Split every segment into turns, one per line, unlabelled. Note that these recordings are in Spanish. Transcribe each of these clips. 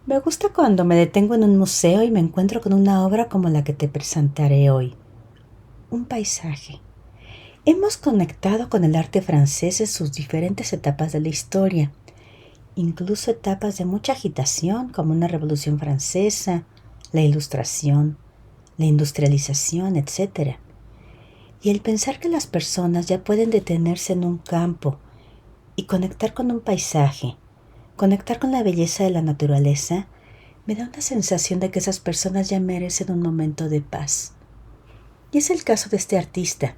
Me gusta cuando me detengo en un museo y me encuentro con una obra como la que te presentaré hoy. Un paisaje. Hemos conectado con el arte francés en sus diferentes etapas de la historia, incluso etapas de mucha agitación como una revolución francesa, la ilustración, la industrialización, etc. Y el pensar que las personas ya pueden detenerse en un campo y conectar con un paisaje, conectar con la belleza de la naturaleza, me da una sensación de que esas personas ya merecen un momento de paz. Y es el caso de este artista,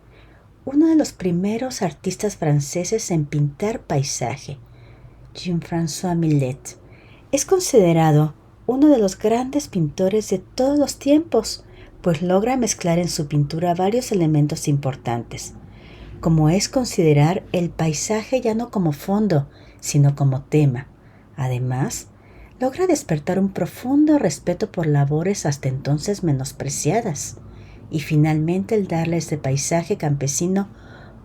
uno de los primeros artistas franceses en pintar paisaje, Jean-François Millet. Es considerado uno de los grandes pintores de todos los tiempos, pues logra mezclar en su pintura varios elementos importantes, como es considerar el paisaje ya no como fondo, sino como tema. Además, logra despertar un profundo respeto por labores hasta entonces menospreciadas, y finalmente el darle a este paisaje campesino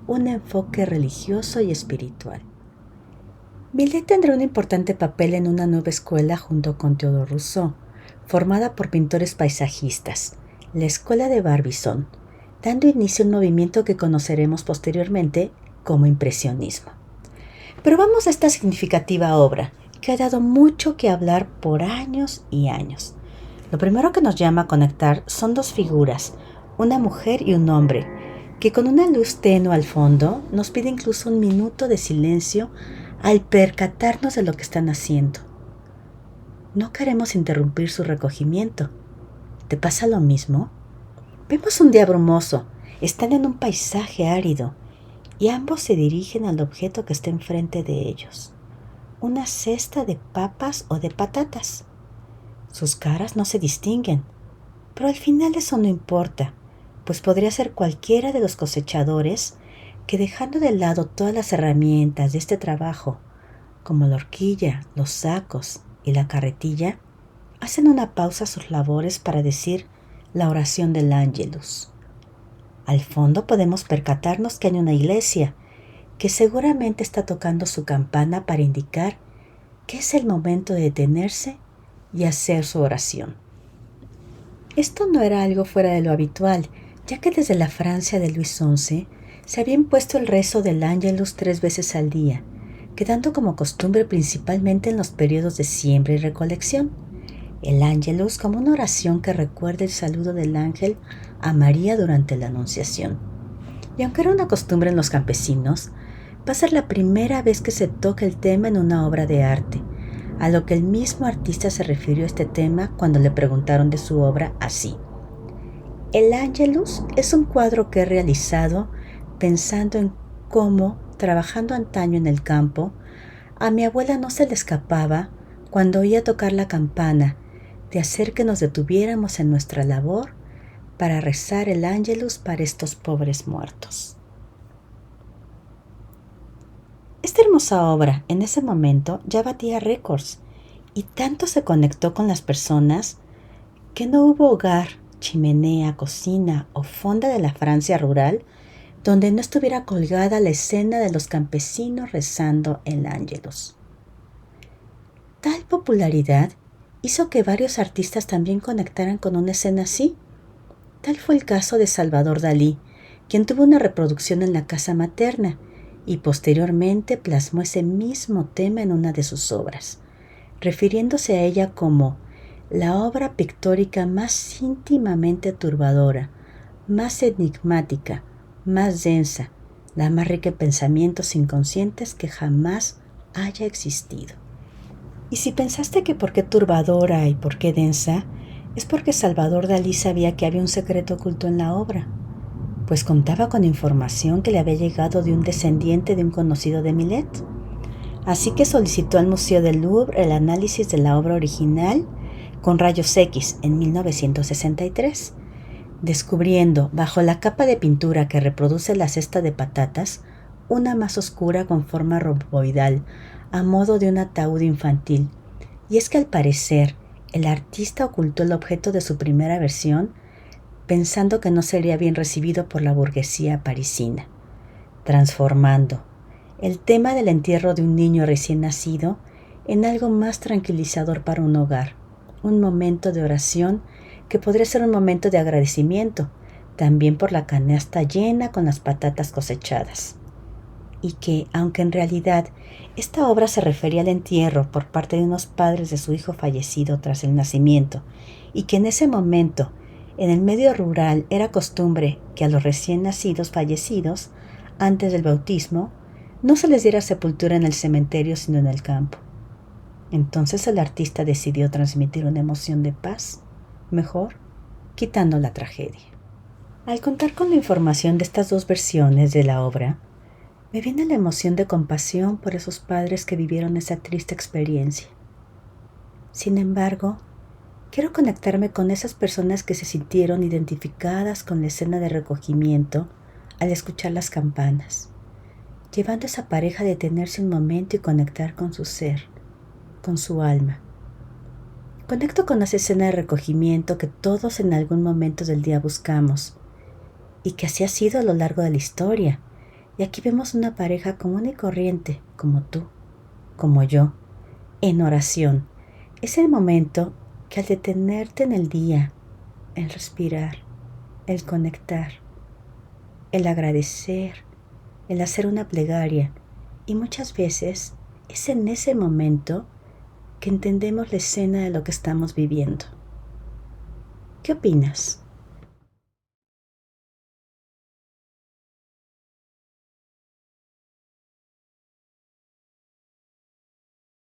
un enfoque religioso y espiritual. Millet tendrá un importante papel en una nueva escuela junto con Théodore Rousseau, formada por pintores paisajistas, la Escuela de Barbizon, dando inicio a un movimiento que conoceremos posteriormente como impresionismo. Pero vamos a esta significativa obra, que ha dado mucho que hablar por años y años. Lo primero que nos llama a conectar son dos figuras, una mujer y un hombre, que con una luz tenue al fondo nos pide incluso un minuto de silencio al percatarnos de lo que están haciendo. No queremos interrumpir su recogimiento. ¿Te pasa lo mismo? Vemos un día brumoso, están en un paisaje árido y ambos se dirigen al objeto que está enfrente de ellos, una cesta de papas o de patatas. Sus caras no se distinguen, pero al final eso no importa, pues podría ser cualquiera de los cosechadores que, dejando de lado todas las herramientas de este trabajo, como la horquilla, los sacos y la carretilla, hacen una pausa a sus labores para decir la oración del Ángelus. Al fondo podemos percatarnos que hay una iglesia que seguramente está tocando su campana para indicar que es el momento de detenerse y hacer su oración. Esto no era algo fuera de lo habitual, ya que desde la Francia de Luis XI se había impuesto el rezo del Ángelus 3 veces al día, quedando como costumbre principalmente en los periodos de siembra y recolección. El Ángelus como una oración que recuerda el saludo del ángel a María durante la Anunciación. Y aunque era una costumbre en los campesinos, va a ser la primera vez que se toca el tema en una obra de arte, a lo que el mismo artista se refirió a este tema cuando le preguntaron de su obra así: el Ángelus es un cuadro que he realizado pensando en cómo, trabajando antaño en el campo, a mi abuela no se le escapaba, cuando oía tocar la campana, de hacer que nos detuviéramos en nuestra labor para rezar el Ángelus para estos pobres muertos. Esta hermosa obra en ese momento ya batía récords y tanto se conectó con las personas que no hubo hogar, chimenea, cocina o fonda de la Francia rural donde no estuviera colgada la escena de los campesinos rezando el Ángelus. Tal popularidad hizo que varios artistas también conectaran con una escena así. Tal fue el caso de Salvador Dalí, quien tuvo una reproducción en la casa materna y posteriormente plasmó ese mismo tema en una de sus obras, refiriéndose a ella como la obra pictórica más íntimamente turbadora, más enigmática, más densa, la más rica en pensamientos inconscientes que jamás haya existido. Y si pensaste que por qué turbadora y por qué densa, es porque Salvador Dalí sabía que había un secreto oculto en la obra, pues contaba con información que le había llegado de un descendiente de un conocido de Millet. Así que solicitó al Museo del Louvre el análisis de la obra original con rayos X en 1963, descubriendo bajo la capa de pintura que reproduce la cesta de patatas una más oscura con forma romboidal a modo de un ataúd infantil. Y es que al parecer el artista ocultó el objeto de su primera versión pensando que no sería bien recibido por la burguesía parisina, transformando el tema del entierro de un niño recién nacido en algo más tranquilizador para un hogar, un momento de oración que podría ser un momento de agradecimiento, también por la canasta llena con las patatas cosechadas. Y que, aunque en realidad esta obra se refería al entierro por parte de unos padres de su hijo fallecido tras el nacimiento, y que en ese momento, en el medio rural, era costumbre que a los recién nacidos fallecidos, antes del bautismo, no se les diera sepultura en el cementerio sino en el campo. Entonces el artista decidió transmitir una emoción de paz, mejor quitando la tragedia. Al contar con la información de estas dos versiones de la obra, me viene la emoción de compasión por esos padres que vivieron esa triste experiencia. Sin embargo, quiero conectarme con esas personas que se sintieron identificadas con la escena de recogimiento al escuchar las campanas, llevando a esa pareja a detenerse un momento y conectar con su ser, con su alma. Conecto con esa escena de recogimiento que todos en algún momento del día buscamos y que así ha sido a lo largo de la historia. Y aquí vemos una pareja común y corriente, como tú, como yo, en oración. Es el momento que al detenerte en el día, el respirar, el conectar, el agradecer, el hacer una plegaria, y muchas veces es en ese momento que entendemos la escena de lo que estamos viviendo. ¿Qué opinas?